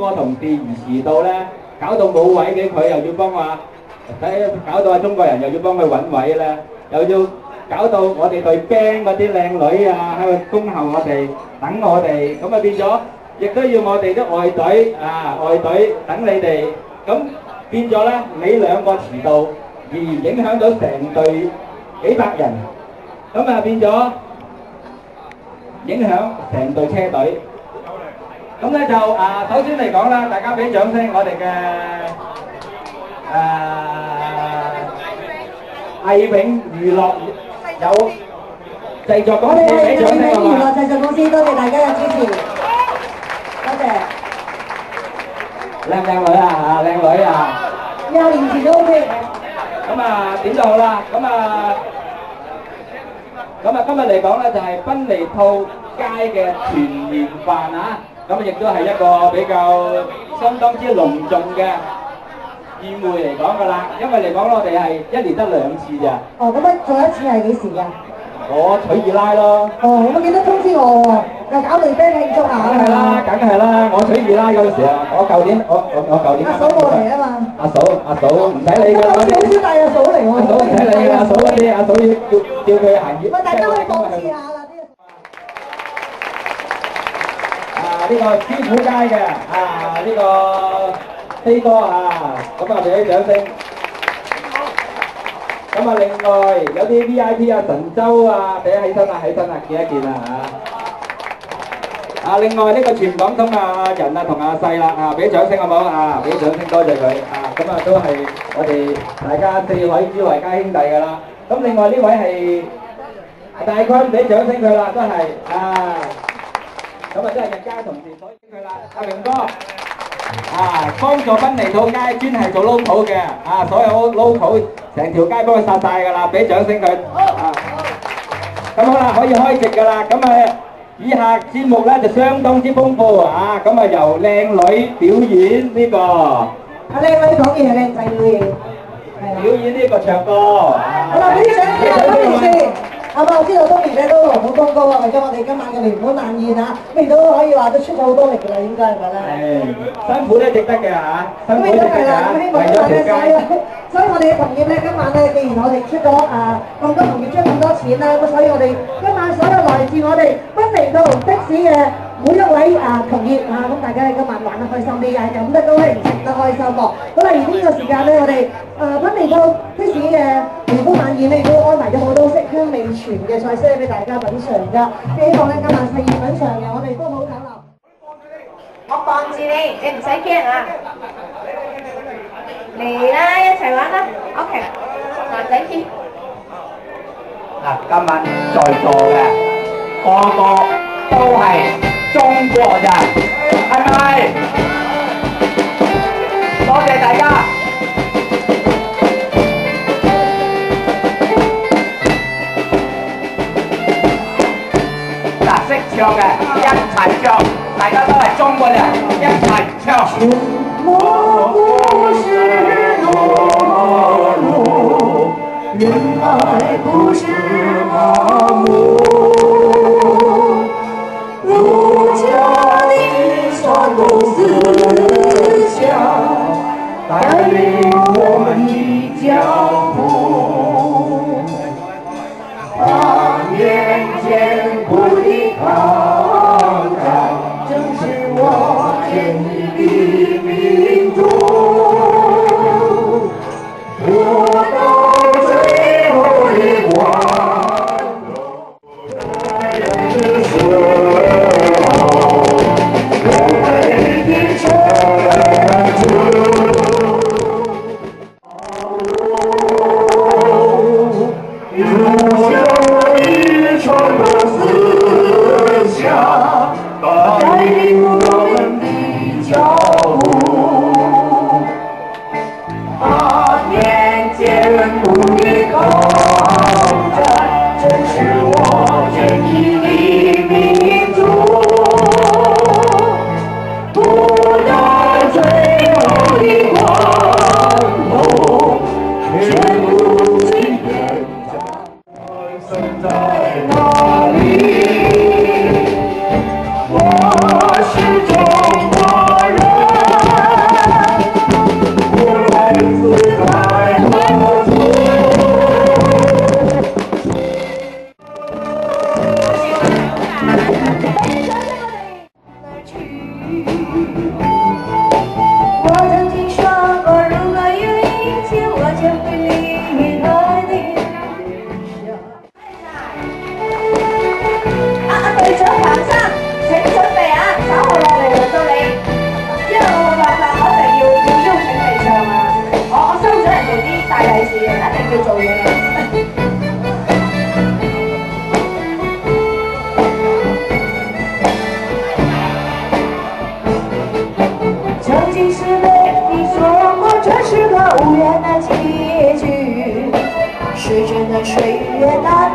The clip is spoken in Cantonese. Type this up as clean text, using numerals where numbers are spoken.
個同事而遲到咧，搞到冇位俾佢，又要幫搞到中國人又要幫佢揾位咧，又要搞到我哋隊 band 嗰啲靚女啊喺度恭候我哋，等我哋，咁啊變咗，亦都要我哋啲外隊等你哋，咁變咗咧，你兩個遲到而影響到成隊幾百人，咁啊變咗影響成隊車隊。咁咧就首先嚟講啦，大家俾掌聲，我哋嘅藝永娛樂有製作公司俾掌聲好嘛？娛樂製作公司，多謝大家嘅支持，多謝。靚唔靚女啊？靚女啊20年前都 OK。咁啊點都好啦，咁啊今日嚟講咧就係賓尼兔街嘅團年飯啊！咁亦都係一個比較相當之隆重嘅宴會嚟講㗎啦，因為嚟講我哋係1年得2次咋。哦，咁啊，再一次係幾時㗎？我娶二奶咯。哦，咁記得通知我喎，又搞隊 band 慶祝啊！梗係啦，梗係啦，我娶二奶嗰陣時啊，我舊年阿嫂過嚟啊嘛。阿嫂唔使理㗎，好少帶阿嫂嚟喎。阿嫂唔使理㗎，阿嫂嗰啲，阿嫂要叫佢行業。喂，大家可以佈置下啦。呢個師傅街嘅呢個飛哥咁啊俾啲掌聲。咁啊另外有啲 VIP 神州俾起身見一見另外呢個全港通仁同阿細啦俾掌聲好唔好俾掌聲多謝佢咁都係我哋大家4位朱維家兄弟㗎啦。咁另外呢位係大坤，俾掌聲佢啦，都係咁啊，真係日家同事，所以佢啦，阿明哥幫助賓尼兔街專係做 local 嘅所有 local 成條街幫佢殺曬㗎啦，俾掌聲佢咁好啦，可以開席㗎啦。咁以下節目咧就相當之豐富咁由靚女表演呢個阿靚女講嘢係靚仔表演，表演呢個唱歌。好啦，俾啲掌聲啊，東年先。係嘛？我知道東年咧都勞苦功高啊，為咗我哋今晚嘅聯歡晚宴你都可以話都出咗好多力㗎啦，應該係咪咧？辛苦都值得嘅辛苦值得咁希望今晚咧，所以我哋嘅同業咧，今晚咧，既然我哋出咗咁多同業出咁多錢啦，咁所以我哋今晚所有來自我哋賓尼兔的士嘅每一位同業咁大家今晚玩得開心啲飲得高興，食得開心喎。好啦，而呢個時間咧，我哋賓尼兔的士嘅聯歡晚宴咧，都安排咗好多色香味全嘅菜式俾大家品嚐㗎。希望咧今晚細意品嚐嘅，我哋都好酒樓。我傍住你，你唔使驚啊！嚟啦，一齊玩啦 ！OK， 男仔先。今晚在座嘅個個都係中國人，係咪？多謝大家。識唱嘅一齊唱，大家都係中國人，一齊唱。我不是懦弱，原來不是麻木，儒家的傳統思想帶領我們的腳步，把眼前不的抗戰，正是我建立的民族。活到最後的光。夜間